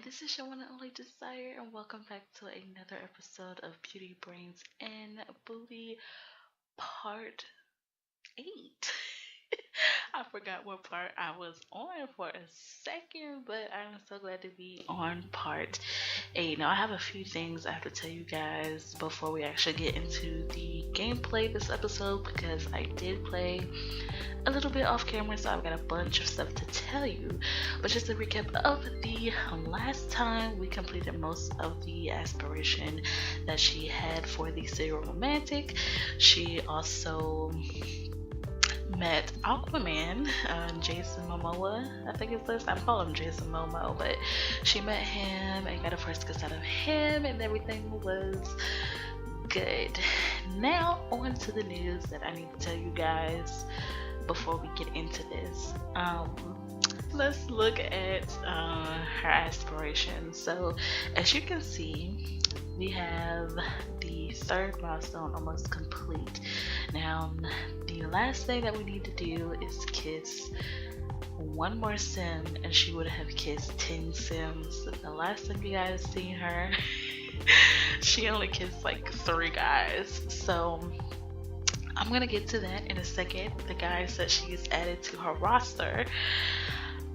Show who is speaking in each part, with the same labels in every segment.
Speaker 1: this is your one and only Desire, and welcome back to another episode of Beauty Brains and Booty Part 8. I forgot what part I was on for a second, but I'm so glad to be on part 8. Now, I have a few things I have to tell you guys before we actually get into the gameplay this episode, because I did play a little bit off camera, so I've got a bunch of stuff to tell you. But just a recap of the last time, we completed most of the aspiration that she had for the serial romantic. She also met Aquaman, Jason Momoa, I think it's this. I call him Jason Momo, but she met him and got a first kiss out of him, and everything was good. Now on to the news that I need to tell you guys before we get into this. Let's look at her aspirations. So as you can see, we have the third milestone almost complete. Now the last thing that we need to do is kiss one more sim, and she would have kissed 10 sims. The last time you guys seen her, she only kissed like 3 guys. So I'm gonna get to that in a second, the guys that she's added to her roster.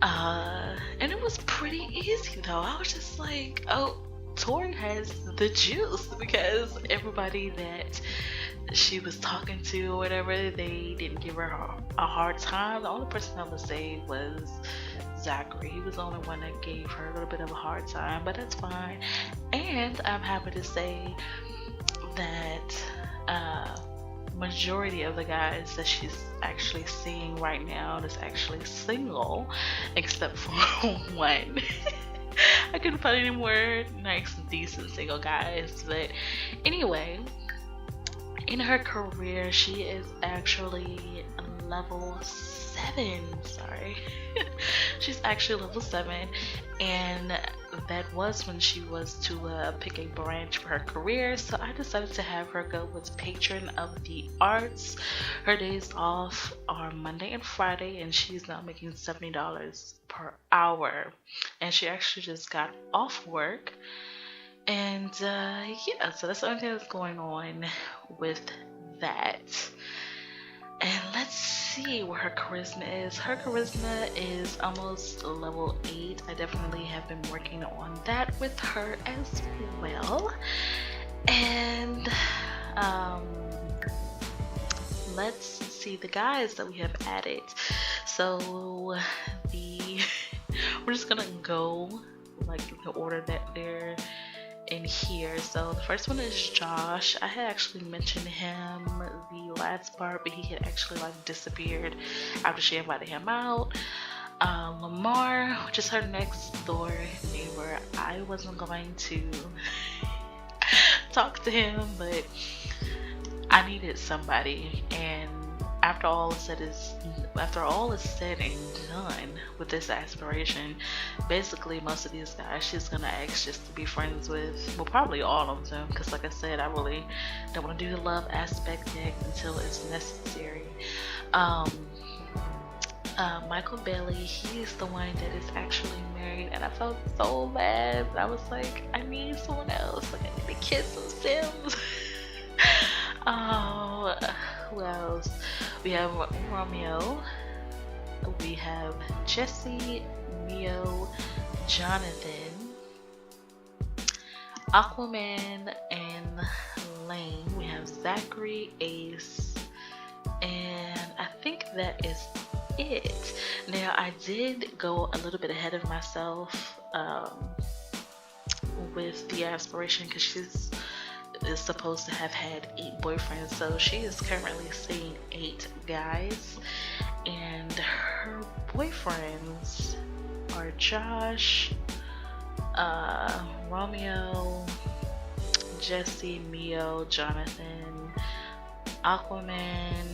Speaker 1: And it was pretty easy though. I was just like, oh, Tori has the juice, because everybody that she was talking to or whatever, they didn't give her a hard time. The only person I would say was Zachary. He was the only one that gave her a little bit of a hard time, but that's fine. And I'm happy to say that majority of the guys that she's actually seeing right now is actually single, except for one. I couldn't find any more nice, decent single guys. But anyway, in her career, she is actually level 7. Sorry. She's actually level 7, and that was when she was to pick a branch for her career. So I decided to have her go with patron of the arts. Her days off are Monday and Friday, and she's now making $70 per hour, and she actually just got off work. And yeah, so that's the only thing that's going on with that. And let's see where her charisma is. Her charisma is almost level 8. I definitely have been working on that with her as well. And let's see the guys that we have added. So we're just gonna go like in the order that they're in here. So the first one is Josh. I had actually mentioned him the last part, but he had actually like disappeared after she invited him out. Lamar, which is her next door neighbor. I wasn't going to talk to him, but I needed somebody, and after all is said and done with this aspiration, basically most of these guys she's gonna ask just to be friends with. Well, probably all of them, because like I said, I really don't want to do the love aspect yet until it's necessary. Michael Bailey, he's the one that is actually married, and I felt so bad. I was like, I need someone else. Like, I need to kiss some sims. Oh, who else? We have Romeo, we have Jesse, Mio, Jonathan, Aquaman, and Lane. We have Zachary, Ace, and I think that is it. Now, I did go a little bit ahead of myself with the aspiration, because she's is supposed to have had 8 boyfriends, so she is currently seeing 8 guys, and her boyfriends are Josh, Romeo, Jesse, Mio, Jonathan, Aquaman,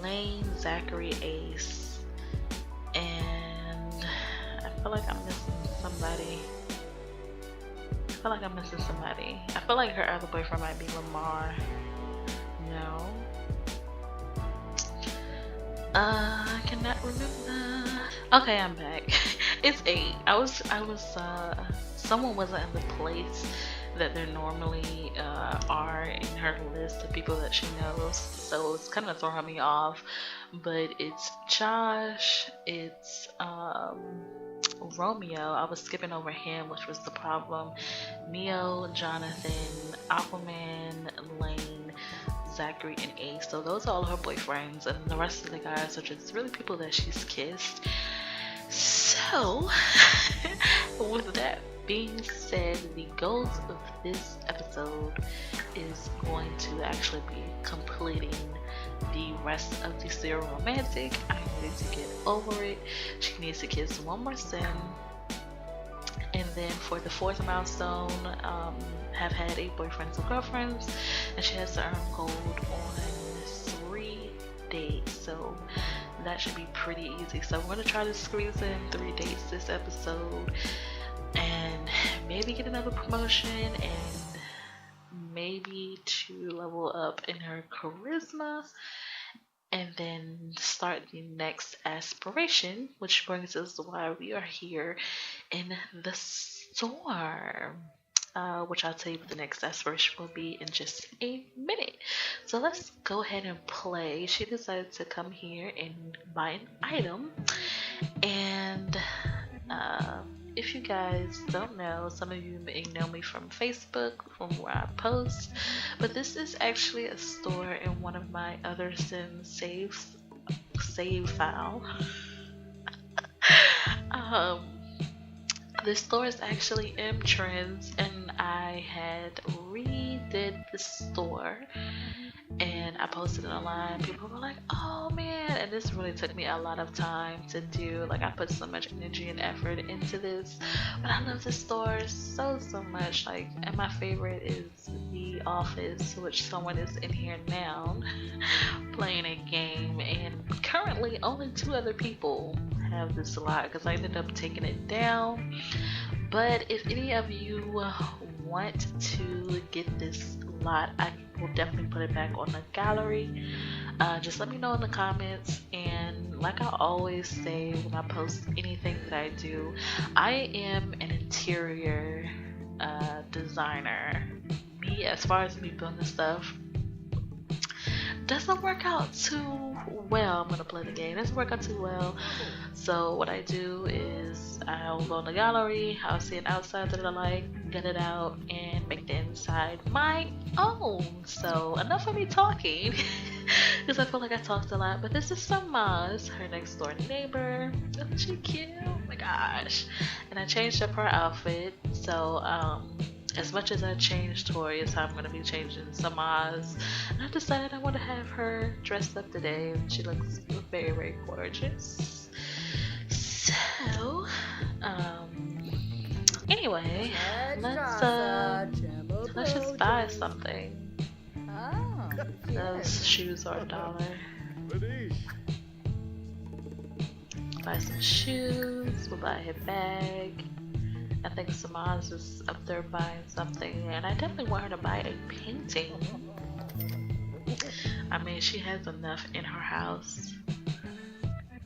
Speaker 1: Lane, Zachary, Ace, and I feel like I'm missing somebody. I feel like her other boyfriend might be Lamar. No. I cannot remember. Okay, I'm back. It's 8. I was someone wasn't in the place that there normally are in her list of people that she knows, so it's kind of throwing me off. But it's Josh, it's Romeo. I was skipping over him, which was the problem. Neo, Jonathan, Aquaman, Lane, Zachary, and Ace. So those are all her boyfriends, and the rest of the guys are just really people that she's kissed. So, with that being said, the goals of this episode is going to actually be completing the rest of the serial romantic. I need to get over it. She needs to kiss one more sim. And then for the 4th milestone, have had 8 boyfriends and girlfriends, and she has to earn gold on 3 dates. So that should be pretty easy. So we're going to try to squeeze in 3 dates this episode, and maybe get another promotion, and maybe to level up in her charisma, and then start the next aspiration, which brings us to why we are here in the store, which I'll tell you what the next aspiration will be in just a minute. So let's go ahead and play. She decided to come here and buy an item, and if you guys don't know, some of you may know me from Facebook, from where I post, but this is actually a store in one of my other Sims save file. This store is actually M Trends, and I had redid the store, and I posted it online. People were like, oh man, and this really took me a lot of time to do. Like, I put so much energy and effort into this, but I love this store so much. Like, and my favorite is the office, which someone is in here now playing a game, and currently only 2 other people have this lot because I ended up taking it down. But if any of you want to get this lot, I will definitely put it back on the gallery. Just let me know in the comments, and like I always say when I post anything that I do, I am an interior designer. Me, as far as me building stuff, doesn't work out too well. I'm gonna play the game. Doesn't work out too well. So what I do is I'll go in the gallery, I'll see an outside that I like, get it out, and make the inside my own. So enough of me talking, because I feel like I talked a lot. But this is Samaz, her next door neighbor. Isn't she cute? Oh my gosh. And I changed up her outfit. So as much as I changed Tori, is how I'm going to be changing Samaz. And I decided I want to have her dressed up today. She looks very gorgeous. So, anyway, let's just buy something. Those shoes are $1. Buy some shoes. We'll buy a bag. I think Samaz is up there buying something, and I definitely want her to buy a painting. I mean, she has enough in her house.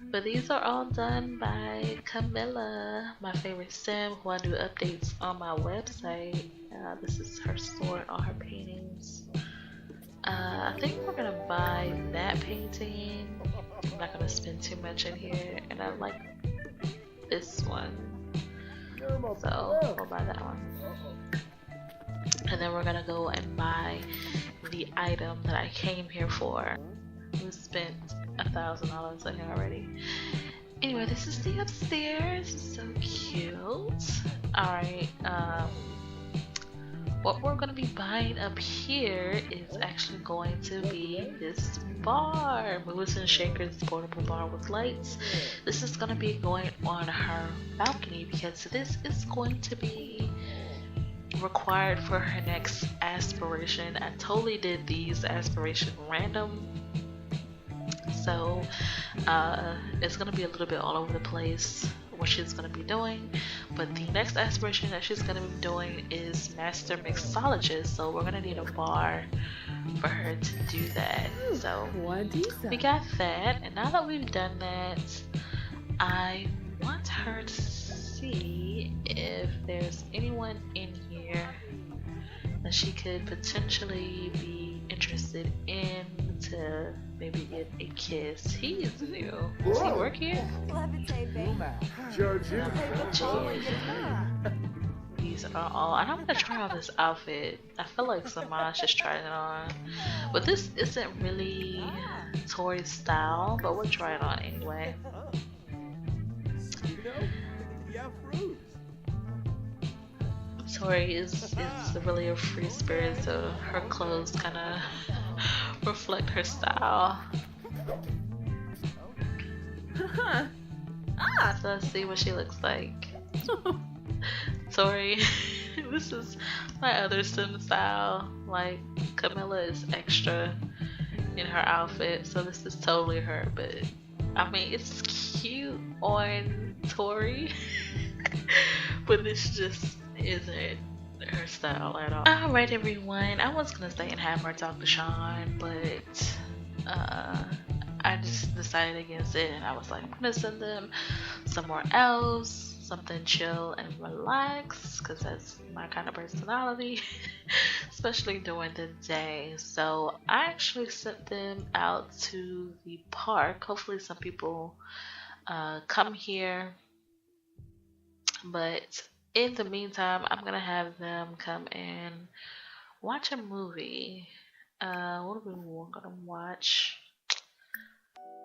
Speaker 1: But these are all done by Camilla, my favorite sim, who I do updates on my website. This is her store and all her paintings. I think we're gonna buy that painting. I'm not gonna spend too much in here, and I like this one. So we'll buy that one, and then we're gonna go and buy the item that I came here for. We spent $1,000 on here already. Anyway, this is the upstairs. So cute. Alright, what we're gonna be buying up here is actually going to be this bar, Movers and Shakers portable bar with lights. This is gonna be going on her balcony because this is going to be required for her next aspiration. I totally did these aspiration random, so it's gonna be a little bit all over the place what she's gonna be doing, but the next aspiration that she's gonna be doing is Master Mixologist, so we're gonna need a bar for her to do that. So we got that, and now that we've done that, I want her to see if there's anyone in here that she could potentially be interested in to maybe get a kiss. He's new. Does he work here? These are all. And I'm gonna try on this outfit. I feel like Samaj just tried it on, but this isn't really Tori's style. But we'll try it on anyway. Tori is really a free spirit, so her clothes kind of reflect her style. So let's see what she looks like. Tori, this is my other sim style. Like Camilla is extra in her outfit, so this is totally her. But I mean, it's cute on Tori, but this just isn't her style at all. Alright everyone, I was gonna stay and have her talk to Sean, but I just decided against it, and I was like, I'm gonna send them somewhere else, something chill and relax, because that's my kind of personality, especially during the day. So I actually sent them out to the park. Hopefully some people come here, but in the meantime, I'm gonna have them come and watch a movie. What are we gonna watch?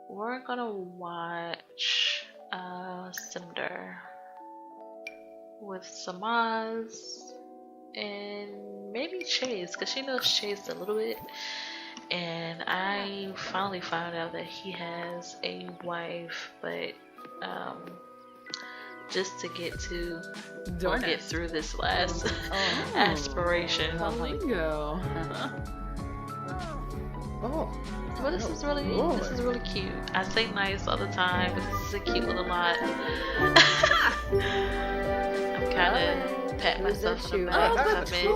Speaker 1: We're gonna watch Cinder with Samaz and maybe Chase, because she knows Chase a little bit. And I finally found out that he has a wife, but just to get to get through this last aspiration.
Speaker 2: Lingo.
Speaker 1: Well, this is really cute. I say nice all the time, but this is a cute little lot. I'm kind of patting myself on the back because I've been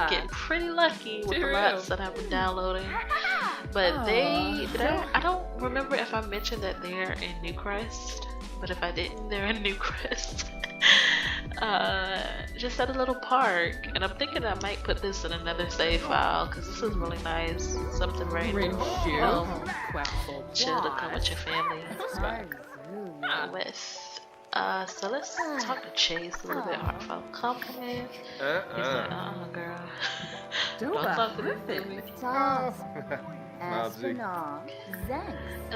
Speaker 1: getting pretty lucky with the lots that I've been downloading. But I don't remember if I mentioned that they're in Newcrest. But if I didn't, they're in Newcrest. Just at a little park, and I'm thinking I might put this in another save file because this is really nice. Something right chill to come with your family. So let's talk to Chase a little bit. Heartfelt compliment. He's like, girl, don't talk to me, baby. I'm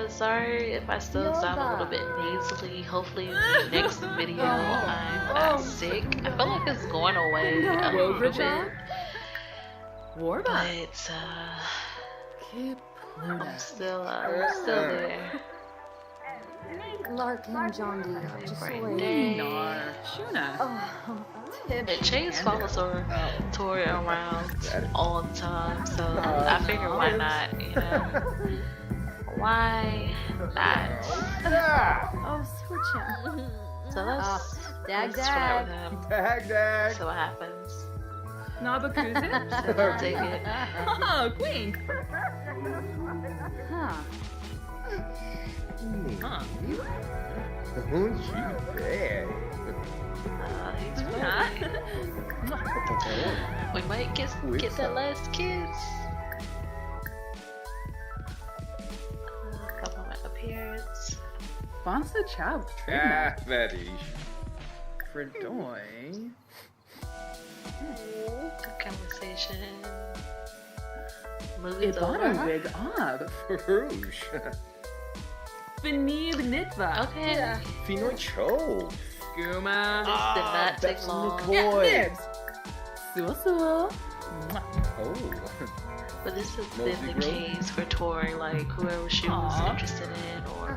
Speaker 1: sorry if I still sound a little bit nasally. Hopefully in the next video I'm not sick. I feel like it's going away a little bit. But I'm still there.
Speaker 3: Larkin John D.
Speaker 1: Chase follows Tori around all the time, so I figured why not, you know? Why not? So let's try with him. So what happens? So I'll take it.
Speaker 2: Oh, queen.
Speaker 1: He's pretty. We might get that last kiss. Compliment appearance.
Speaker 2: Bonsa Chow. Fredoy.
Speaker 1: Conversation. Movie's over.
Speaker 2: Wig up.
Speaker 4: Farouche.
Speaker 2: Benib Nitva.
Speaker 1: Okay.
Speaker 4: Fino Cho.
Speaker 2: Guma.
Speaker 1: This did not take long.
Speaker 2: Nibs. Suo.
Speaker 4: Oh.
Speaker 1: But this has been the case for Tori, like whoever she was interested in or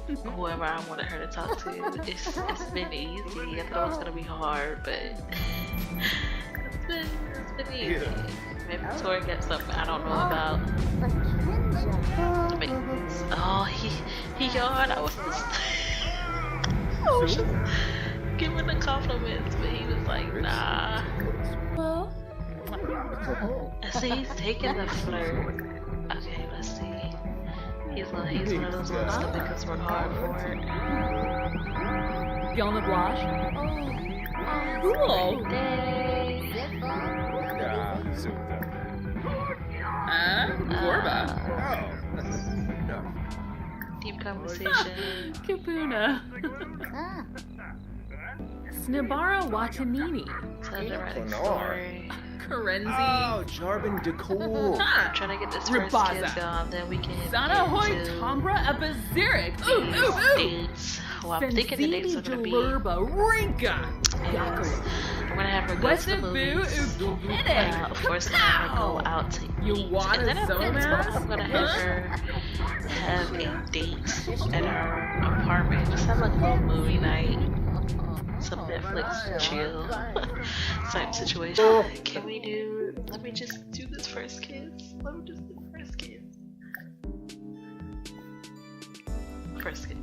Speaker 1: whoever I wanted her to talk to. It's been easy. I thought it was gonna be hard, but it's been easy. Maybe Tori got something I don't know about. He yawned. I was just giving the compliments, but he was like, nah. I see he's taking the flirt. Okay, let's see. He's one of those ones that make us work hard for it.
Speaker 2: Beyond the blush. Cool.
Speaker 4: Yeah, super.
Speaker 2: Gorba.
Speaker 4: Oh. No.
Speaker 1: Deep conversation.
Speaker 2: Kapuna. Snibara Watanini.
Speaker 1: Tell the right
Speaker 4: Clonar.
Speaker 1: story.
Speaker 2: Karenzi.
Speaker 4: Oh, Jarbin DeCool.
Speaker 1: I'm trying to get this first
Speaker 2: Ribaza.
Speaker 1: kiss on, then we can
Speaker 2: Zana Hoy
Speaker 1: get into
Speaker 2: Tombra Epizirik. Ooh.
Speaker 1: dates. Well, I'm thinking the dates are gonna be.
Speaker 2: Jalurba Rinka. Yaku.
Speaker 1: I'm gonna have her go to
Speaker 2: What's
Speaker 1: the
Speaker 2: it, boo?
Speaker 1: movies. Of course, I'm gonna have her go out to eat.
Speaker 2: You want
Speaker 1: and then
Speaker 2: a
Speaker 1: I'm gonna have
Speaker 2: Zomass?
Speaker 1: her have a date at her apartment. Just have like a little movie night. Some Netflix chill type situation. Can we do? Let me just do this first kiss. Let me just do the first kiss. First kiss.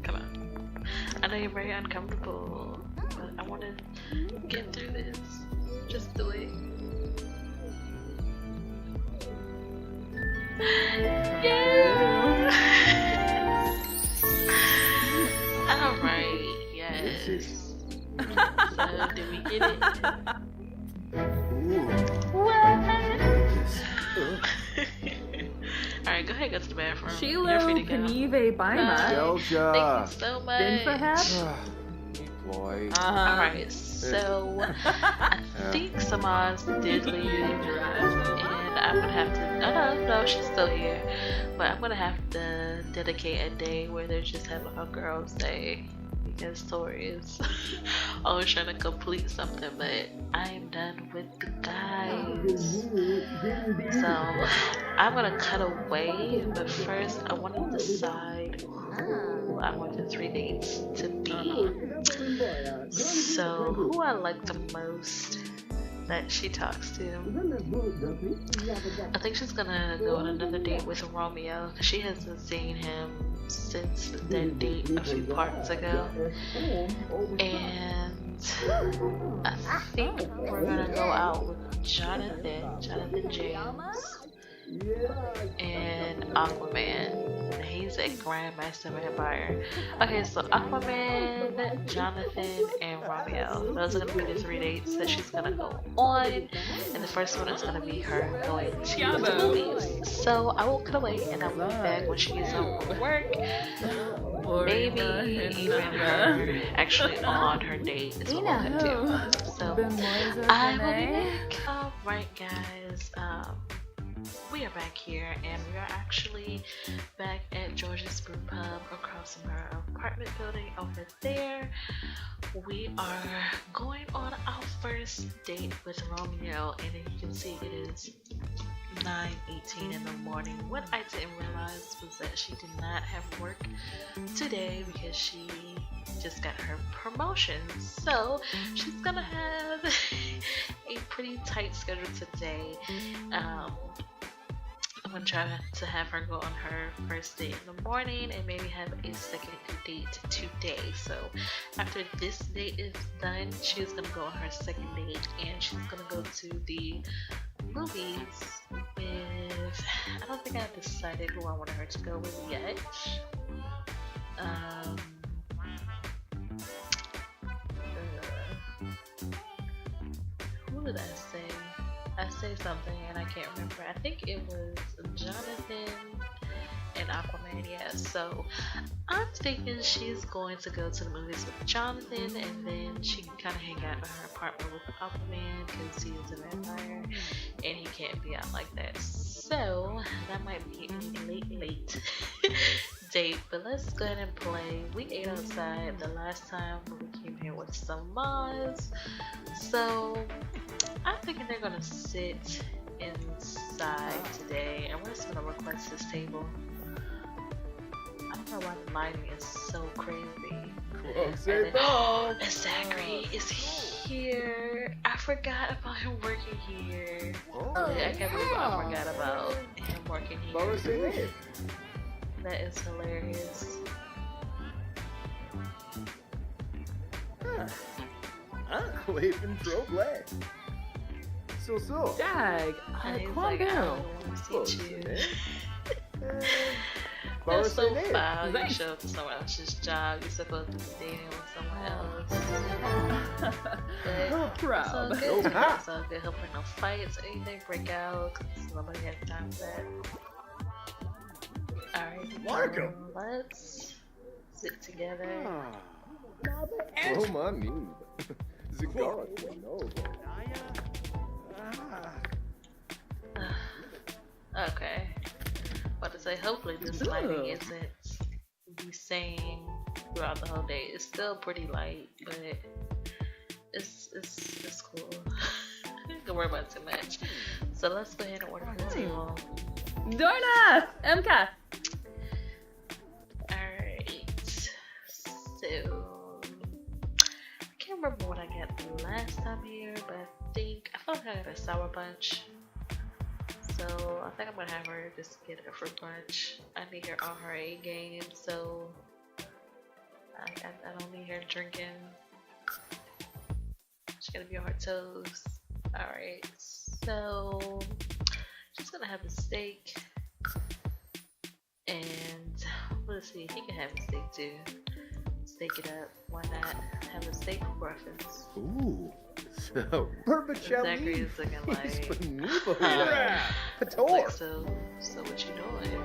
Speaker 1: Come on. I know you're very uncomfortable, but I want to get through this. Just do it. Yeah. All right. Yes. So, did we get it? Alright, go ahead, go to the bathroom.
Speaker 2: Shilo
Speaker 1: You're free to go.
Speaker 2: Panive Baima.
Speaker 1: Thank
Speaker 4: Delja.
Speaker 1: you so
Speaker 2: Then
Speaker 1: much.
Speaker 2: perhaps?
Speaker 4: Boy.
Speaker 1: Alright, so I think Samaz did leave, and I'm gonna have to. No, she's still here. But I'm gonna have to dedicate a day where they're just having a girls' day. Because Tori is always trying to complete something, but I am done with the guys. So I'm gonna cut away, but first I want to decide who I want the 3 dates to be. So who I like the most that she talks to. I think she's gonna go on another date with Romeo. She hasn't seen him since that date a few parts ago. And I think we're gonna go out with Jonathan James, and Aquaman. He's a Grandmaster Vampire. Okay, so Aquaman, Jonathan, and Romeo. Those are gonna be the 3 dates that she's gonna go on. And the first one is gonna be her going to the movies. So I will cut away and I will be back when she gets home from work. Maybe even her actually on her date is what we'll cut to. So I will be back. Alright guys, we are back here and we are actually back at George's Brew Pub across from her apartment building over there. We are going on our first date with Romeo, and as you can see it is 9:18 in the morning. What I didn't realize was that she did not have work today because she just got her promotion, so she's gonna have a pretty tight schedule today. I'm gonna try to have her go on her first date in the morning and maybe have a second date today. So after this date is done, she's gonna go on her second date and she's gonna go to the movies with, I don't think I've decided who I want her to go with yet. Who did I say? I say something and I can't remember. I think it was Jonathan and Aquaman, yeah. So I'm thinking she's going to go to the movies with Jonathan, and then she can kind of hang out in her apartment with Aquaman because he is a vampire and he can't be out like that. So that might be a late date, but let's go ahead and play. We ate outside the last time we came here with some Maz, so I'm thinking they're gonna sit inside today, and we're just gonna request this table. I don't know why the lighting is so crazy. And Zachary is here. I forgot about him working here. I can't believe I forgot about him working here. That is hilarious.
Speaker 4: Leven Droblé. So.
Speaker 2: Dag,
Speaker 1: And he's
Speaker 2: calm
Speaker 1: like, I
Speaker 2: down.
Speaker 1: don't want to see you. That's so
Speaker 4: Barcelona.
Speaker 1: foul. You
Speaker 2: Thanks.
Speaker 1: show up to someone else's job. You're supposed to be dating with someone else. But it's all
Speaker 2: Proud.
Speaker 1: good.
Speaker 4: Oh, ha.
Speaker 1: It's all good. Hopefully no fights or anything break out. 'Cause nobody has time for that. Alright,
Speaker 4: Marco.
Speaker 1: let's sit together.
Speaker 4: Oh, my need. Cigar. No.
Speaker 1: Okay. About to say, hopefully this lighting isn't the same throughout the whole day. It's still pretty light, but it's cool. Don't worry about it too much. So let's go ahead and order from the table.
Speaker 2: Dorna! MK!
Speaker 1: Alright. So I can't remember what I got the last time here, but I feel like I got a sour punch. So I think I'm gonna have her just get a fruit punch. I need her on her A game, so I don't need her drinking. She's gonna be on her toes. Alright, so she's gonna have a steak. And let's see, he can have a steak too. Steak it up. Why not have a steak for breakfast?
Speaker 4: Ooh. So,
Speaker 1: Zachary is looking like,
Speaker 4: Pator.
Speaker 1: so what you doing?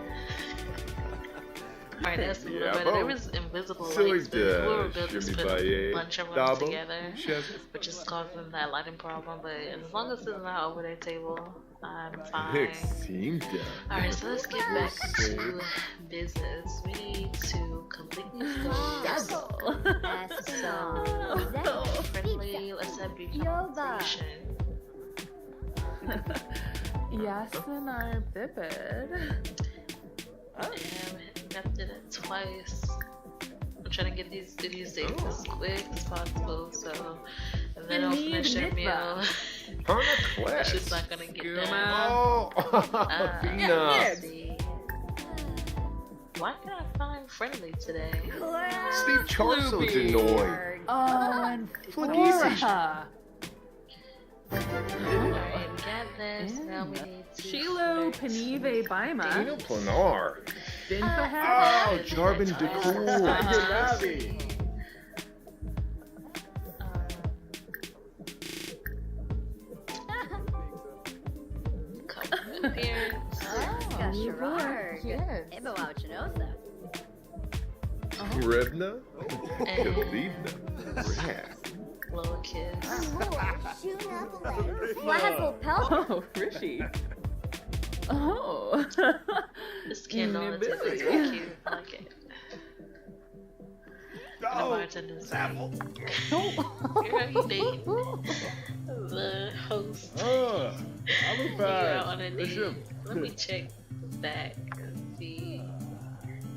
Speaker 1: Alright, that's a little
Speaker 4: Yeah,
Speaker 1: better. There
Speaker 4: bro.
Speaker 1: was invisible
Speaker 4: So
Speaker 1: lights, but we were able to
Speaker 4: shimmy
Speaker 1: just
Speaker 4: by
Speaker 1: put
Speaker 4: a
Speaker 1: lunch and rooms
Speaker 4: double,
Speaker 1: together,
Speaker 4: chef.
Speaker 1: which is causing that lighting problem. But as long as it's not over their table, I'm fine.
Speaker 4: Seemed
Speaker 1: Alright, so let's get back to business. We need to complete these goals. So, friendly, let's have beauty conversation.
Speaker 2: Yes, and our biped.
Speaker 1: And I did it twice. I'm trying to get these days as quick as possible, so if they don't finish their meal, it's just not gonna get done.
Speaker 4: Oh,
Speaker 1: Let's see. Why can't I find friendly today?
Speaker 4: Steve Charles so annoying.
Speaker 2: Oh, and
Speaker 4: Flageezy.
Speaker 2: Flora.
Speaker 1: Alright, we got this. Now we need to.
Speaker 2: Shilo Panive Baima.
Speaker 4: Dino Planar.
Speaker 2: Dinfahat.
Speaker 4: Oh, Jarbin DeCool.
Speaker 1: Appearance.
Speaker 4: Revna.
Speaker 1: And
Speaker 4: Kalivna. Rad.
Speaker 1: blow a kiss.
Speaker 2: Oh, Rishi. Oh.
Speaker 1: This candle on the table is so cute. I like it. The bartender's like, girl, you dating the host. You're out on a date. Let me check back and see.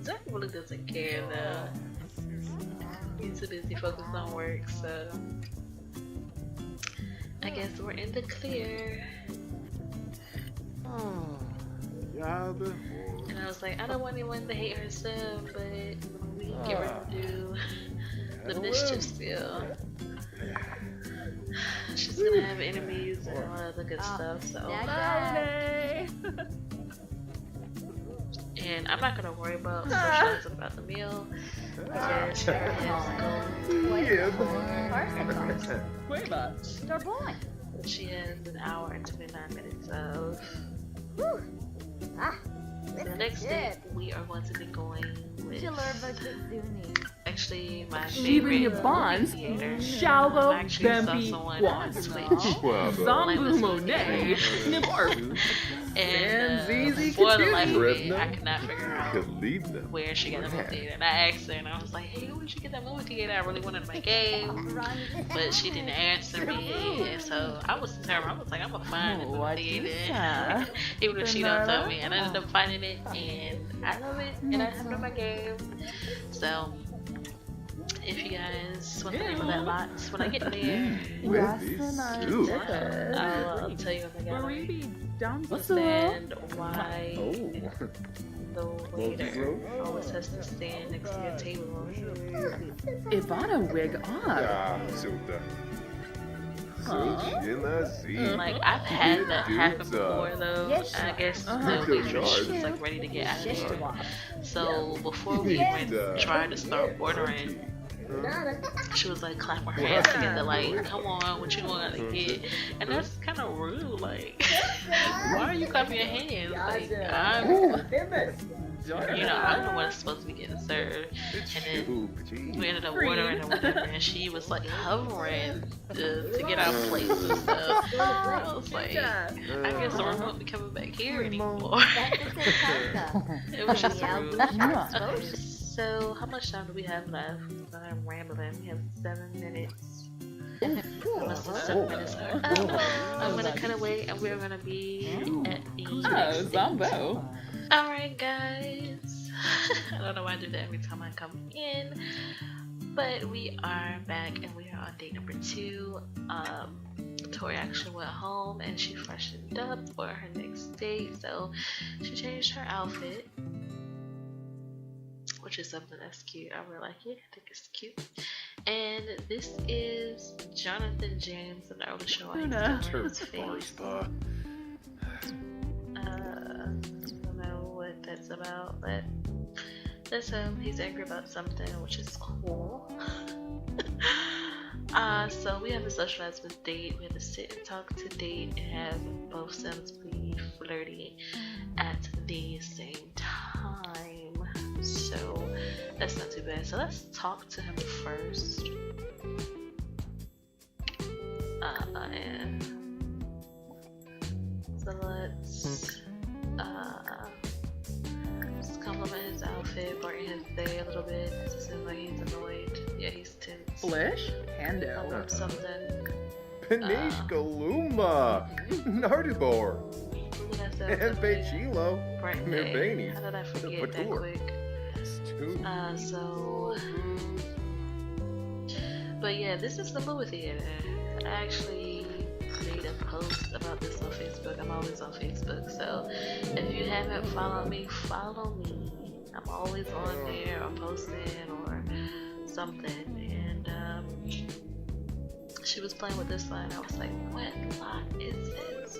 Speaker 1: Zach really doesn't care though. He's too busy focused on work, so I guess we're in the clear. And I was like, I don't want anyone to hate her son, but we can get her to do the mischief still. She's gonna have enemies and all other good stuff, so. And I'm not gonna worry about socializing about the meal because she already has to go. She has an hour and 29 minutes of. The next day, we are going to be going with actually my favorite movie
Speaker 2: Bonds.
Speaker 1: theater. I
Speaker 2: Shallow
Speaker 1: actually saw
Speaker 2: Bempi
Speaker 1: someone on
Speaker 2: Wands.
Speaker 1: Twitch.
Speaker 2: Zambu Monet. Nibarbu.
Speaker 1: And
Speaker 2: Zizi
Speaker 1: for the life of me,
Speaker 4: Revna.
Speaker 1: I could not figure out
Speaker 4: Kalivna.
Speaker 1: where she got the movie theater. And I asked her, and I was like, hey, where'd you get that movie theater? I really wanted my game. But she didn't answer me. And so I was determined. I was like, I'm going to find the movie theater. Even if she don't tell me. And I ended up finding it. And I love it. And I have it on my game. So if you guys want the name of that box, when I get there,
Speaker 4: With these soup.
Speaker 1: I'll tell you when I got it.
Speaker 2: What's the
Speaker 1: And why
Speaker 4: Oh.
Speaker 1: the waiter always has to stand next to your table.
Speaker 2: Ivana wig on.
Speaker 4: Silta.
Speaker 1: Like, I've had that happen before, though. I guess the waitress was like ready to get out of there. So before we even tried to start ordering, she was like clapping her hands together, like, "Come on, what you want to get?" And that's kind of rude. Like, why are you clapping your hands? Like, I'm the one that's supposed to be getting served. And then we ended up ordering or whatever, and she was like hovering to get our plates and stuff. I was like, I guess the remote be coming back here anymore. It was just rude. Okay, so how much time do we have left? I'm rambling. We have 7 minutes. Unless it's 7 minutes. I'm gonna cut away, and we're gonna be at the next stage. Alright, guys. I don't know why I do that every time I come in, but we are back, and we are on date number 2. Tori actually went home, and she freshened up for her next date, so she changed her outfit, which is something that's cute. I really like it. I think it's cute. And this is Jonathan James, and I will show his face. Don't know what that's about, but that's him. He's angry about something, which is cool. So we have to socialize with date. We have to sit and talk to date and have both Sims be flirty at the same time. So that's not too bad. So let's talk to him first. And so let's just compliment his outfit, brighten his day a little bit. It seems like he's annoyed. Yeah, he's tense.
Speaker 2: Flesh? Hando.
Speaker 1: Or something.
Speaker 4: Panish Galuma. Nardibor. And Bechilo.
Speaker 1: Brighten day. How did I forget that quick? But yeah, this is the movie theater. I actually made a post about this on Facebook. I'm always on Facebook, so if you haven't followed me, follow me. I'm always on there or posting or something. And she was playing with this line. I was like, what lot is this?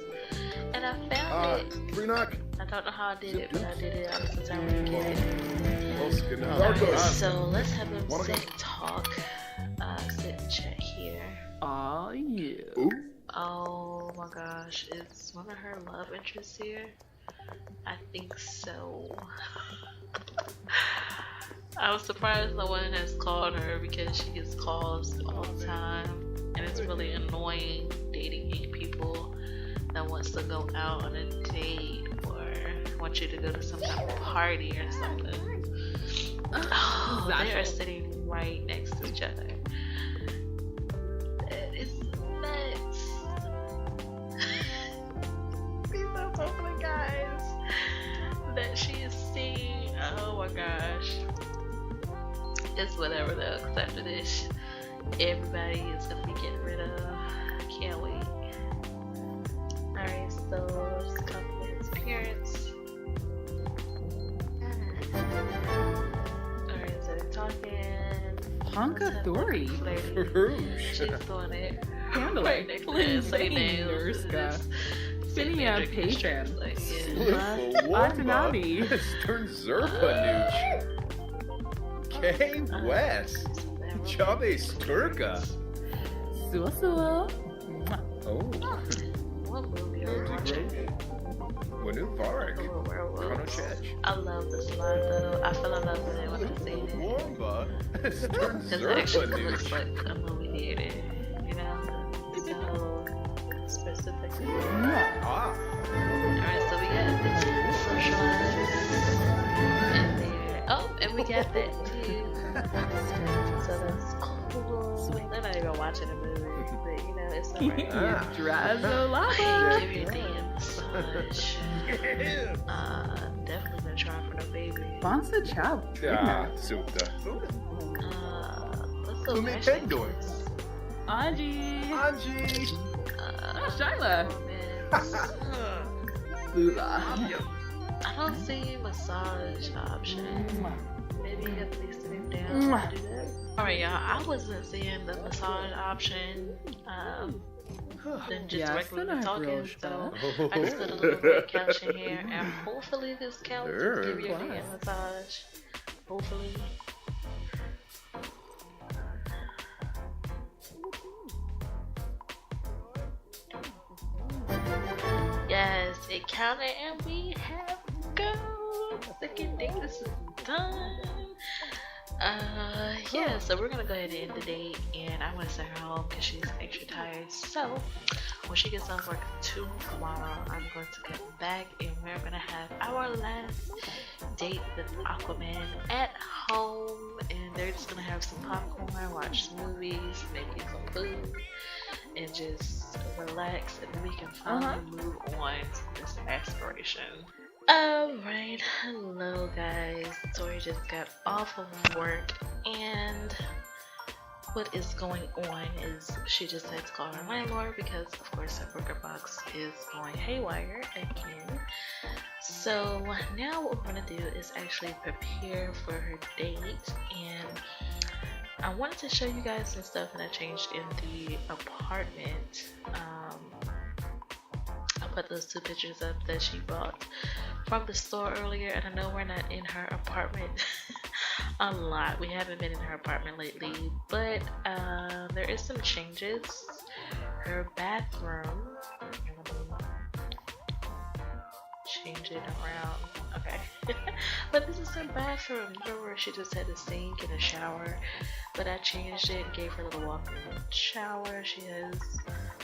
Speaker 1: And I found it.
Speaker 4: Three knock.
Speaker 1: I don't know how I did it, but I did it. I was determined to get it.
Speaker 4: Alright,
Speaker 1: so let's have them sit and talk. Sit and chat here.
Speaker 2: Aw, yeah.
Speaker 1: Oh my gosh, is one of her love interests here? I think so. I was surprised no one has called her because she gets calls all the time, and it's really annoying dating people that wants to go out on a date or want you to go to some type of party or something. Oh, they are sitting right next to each other. That is nuts. These are so funny, guys. That she is seeing. Oh my gosh. It's whatever though, because after this, everybody is gonna be getting rid of. I can't wait. Alright, so let's compliment his appearance. Alright, so they're talking.
Speaker 2: Honka Tori.
Speaker 1: She's doing it.
Speaker 2: Handle
Speaker 1: Right
Speaker 2: it.
Speaker 1: next to his nails.
Speaker 2: Nurska. Finia Patron.
Speaker 1: Like, yeah.
Speaker 2: Atanami.
Speaker 4: Stern Zerpa Nooch. K West. Chave Sturka.
Speaker 2: Suasua.
Speaker 4: Oh.
Speaker 1: What movie are we watching?
Speaker 4: Wanu Varek.
Speaker 1: Oh, werewolves.
Speaker 4: Konochech.
Speaker 1: I love this line though. I fell in love with it when I seen it.
Speaker 4: Wamba. Stern
Speaker 1: Because it
Speaker 4: Zerpa
Speaker 1: actually looks
Speaker 4: Nooch.
Speaker 1: like a movie theater, you know? So, specifically.
Speaker 4: Ah.
Speaker 1: Alright, so we got the socialize in there. Oh, and we got that too. So that's cool. They're not even watching the movie, but you know, it's alright.
Speaker 2: Drazolava.
Speaker 1: Give your damn massage. Definitely gonna try for no baby.
Speaker 2: Bonsa Chow.
Speaker 4: Ah, Suta.
Speaker 1: Let's go
Speaker 4: Who made Pen doings?
Speaker 2: Anji.
Speaker 4: Anji.
Speaker 2: Shyla. Lula.
Speaker 1: I don't see massage option. Maybe you have to be sitting down to do that. Alright, y'all. I wasn't seeing the massage option than just
Speaker 2: Ja,
Speaker 1: regularly
Speaker 2: den
Speaker 1: talking.
Speaker 2: eyebrows,
Speaker 1: So
Speaker 4: Oh.
Speaker 1: I just put a little red couch in here, and hopefully this couch will
Speaker 4: Sure.
Speaker 1: give you a day
Speaker 2: Class.
Speaker 1: massage. Hopefully. Yes, it counted, and we have go. Second day, this is done. Yeah, so we're gonna go ahead and end the date, and I'm gonna send her home because she's extra tired. So when she gets off work tomorrow, I'm going to come back, and we're gonna have our last date with Aquaman at home, and they're just gonna have some popcorn, watch some movies, maybe get some food, and just relax, and then we can finally move on to this aspiration. Alright, hello guys. Tori just got off of work, and what is going on is she just had to call her landlord because of course her burger box is going haywire again. So now what we're gonna do is actually prepare for her date, and I wanted to show you guys some stuff that I changed in the apartment. I put those two pictures up that she bought from the store earlier, and I know we're not in her apartment a lot. We haven't been in her apartment lately, but there is some changes. Her bathroom, let me change it around. Okay. But this is her bathroom. Remember, she just had a sink and a shower, but I changed it, gave her a little walk-in shower. She has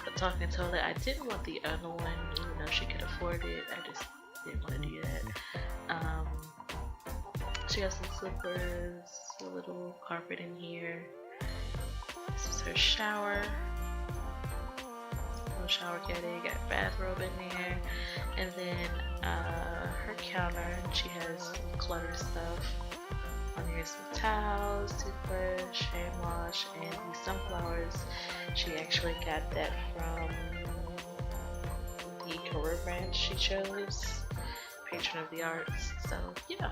Speaker 1: a talking toilet. I didn't want the other one, even though she could afford it. I just didn't want to do that. She has some slippers, a little carpet in here. This is her shower. Little shower caddy, got a bathrobe in there, and then her counter. She has some clutter stuff. On here, some towels, toothbrush, hand wash, and these sunflowers. She actually got that from the career brand she chose, patron of the arts. So yeah,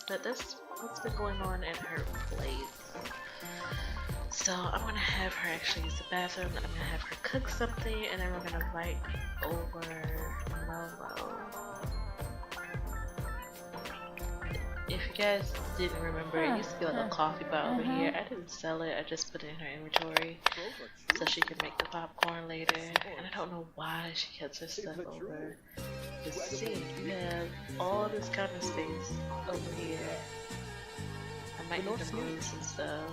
Speaker 1: but that's what's been going on at her place. So I'm gonna have her actually use the bathroom, and I'm gonna have her cook something, and then we're gonna invite over Momo. If you guys didn't remember, it used to be like a coffee pot over here. I didn't sell it, I just put it in her inventory so she can make the popcorn later. And I don't know why she kept her stuff over the sink. We have all this counter space over here. I might need to move some stuff.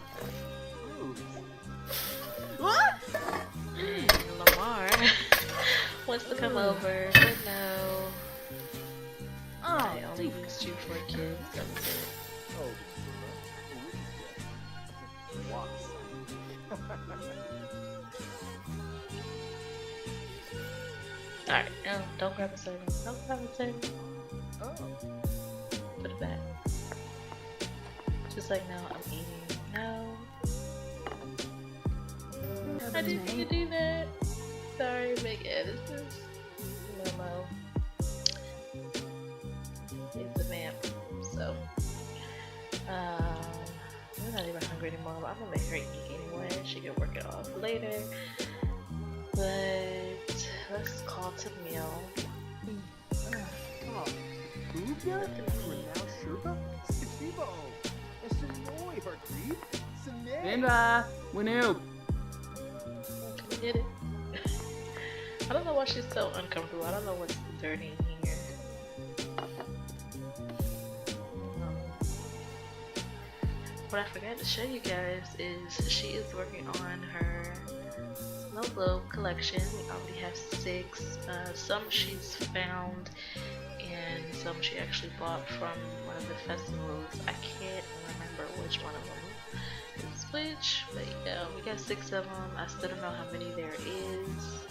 Speaker 2: What?
Speaker 1: Lamar wants to come over, but no. I only used you for kids, that was it. Alright, no, don't grab a serving. Don't grab a serving. Put it back. Just like, no, I'm eating. No. I didn't mean to do that. Sorry, big editors. Momo. He's the vamp. So, I'm not even hungry anymore. I'm gonna make her eat anyway. She can work it off later. But let's call to meal.
Speaker 2: Linda, Winu.
Speaker 1: Can we get it? I don't know why she's so uncomfortable. I don't know what's dirty in here. What I forgot to show you guys is she is working on her snow globe collection. We already have 6. Some she's found, and some she actually bought from one of the festivals. I can't remember which one of them is which, but yeah, we got 6 of them. I still don't know how many there is,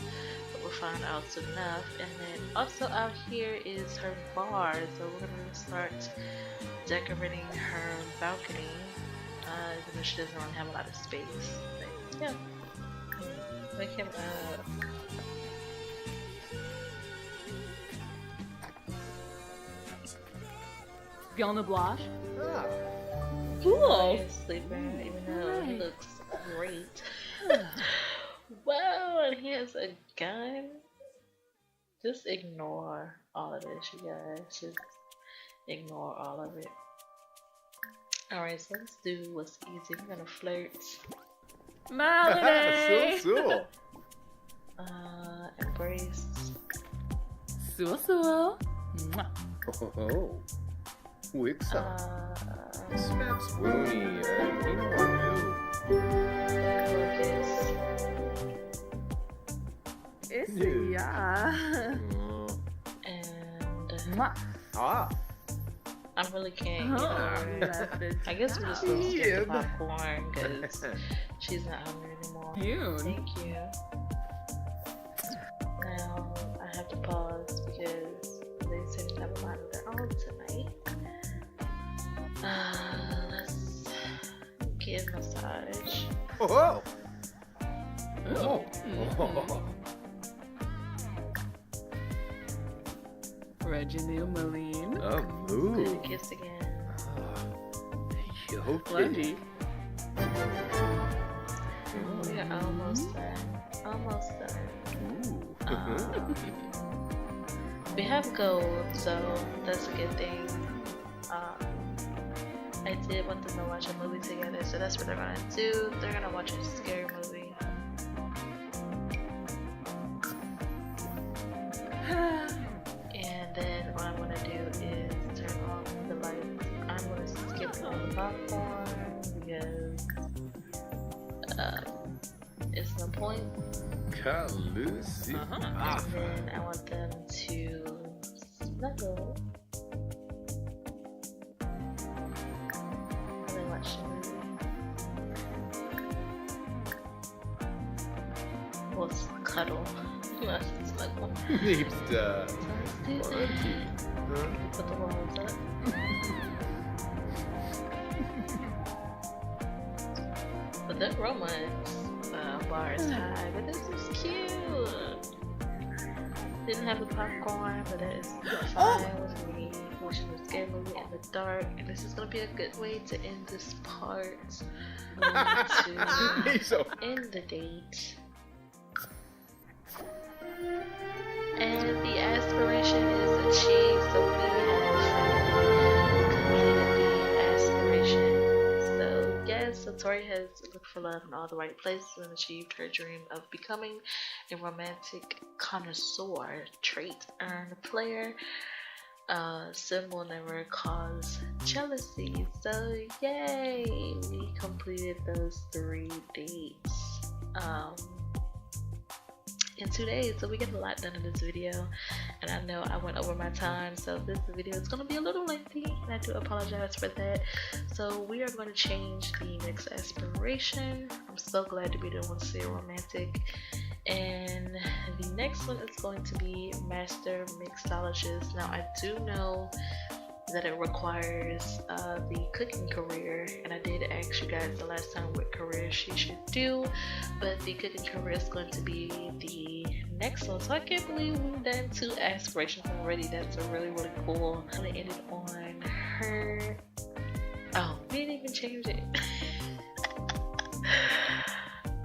Speaker 1: but we'll find out soon enough. And then also out here is her bar, so we're gonna start decorating her balcony. Even though she doesn't really have a lot of space, but yeah, make him
Speaker 2: Feeling the blush?
Speaker 1: cool sleeper, even though he looks great. Wow, and he has a gun. Just ignore all of this, you guys. Just ignore all of it. Alright, so let's do what's easy. We're gonna flirt.
Speaker 2: Melody!
Speaker 4: So.
Speaker 1: Embrace.
Speaker 2: Suo. Mwah.
Speaker 4: Oh. Wixa. Smaps Woony.
Speaker 1: Focus.
Speaker 2: It's
Speaker 4: Yeah.
Speaker 2: yeah.
Speaker 1: And
Speaker 2: Mwah.
Speaker 4: Ah.
Speaker 1: I really can't.
Speaker 2: Oh,
Speaker 1: Get her. I guess we're just gonna skip
Speaker 4: Yeah.
Speaker 1: the popcorn because she's not hungry anymore.
Speaker 2: Yoon.
Speaker 1: Thank you. Now I have to pause because they seem to have a mind of their own tonight. Let's give massage.
Speaker 4: Oh.
Speaker 2: Oh. Reginald Moline.
Speaker 4: Oh,
Speaker 1: Good
Speaker 4: move.
Speaker 1: kiss again.
Speaker 2: Lungy.
Speaker 1: We are almost done. Almost done. We have gold, so that's a good thing. I did want them to watch a movie together, so that's what they're gonna do. They're gonna watch a scary movie. And then what I'm gonna do is turn off the lights. I'm gonna skip all the popcorn because it's no point.
Speaker 4: Calusi.
Speaker 1: And then I want them to snuggle and then watch the movie. Well, cuddle. Not snuggle.
Speaker 4: Nipsta.
Speaker 1: So let's do this. Put the walls up. But the romance bar is high, but this is cute. Didn't have the popcorn, but that is fine with me. Watching the scary movie in the dark, and this is gonna be a good way to end this part. To
Speaker 4: So.
Speaker 1: end the date. And the aspiration is achieved, so we have completed the aspiration. So yes, so Tori has looked for love in all the right places and achieved her dream of becoming a romantic connoisseur. Trait earned player. Sim will never cause jealousy. So yay, we completed those 3 dates. In 2 days, so we get a lot done in this video, and I know I went over my time, so this video is going to be a little lengthy, and I do apologize for that. So we are going to change the next aspiration. I'm so glad to be doing Stay Romantic, and the next one is going to be Master Mixologist. Now I do know that it requires the cooking career, and I did ask you guys the last time what career she should do, but the cooking career is going to be the next one. So I can't believe we've done 2 aspirations already. That's a really cool. I'm gonna end it on her. Oh, we didn't even change it.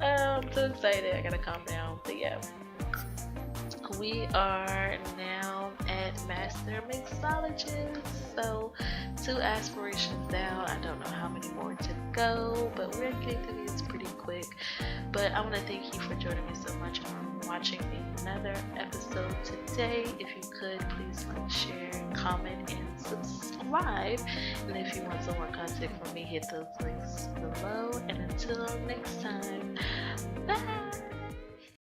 Speaker 1: I'm so excited. I gotta calm down. But yeah, we are now at Master Mixologist. So 2 aspirations down. I don't know how many more to go, but we're getting to these pretty quick. But I want to thank you for joining me so much on watching another episode today. If you could, please like, share, comment, and subscribe. And if you want some more content from me, hit those links below. And until next time.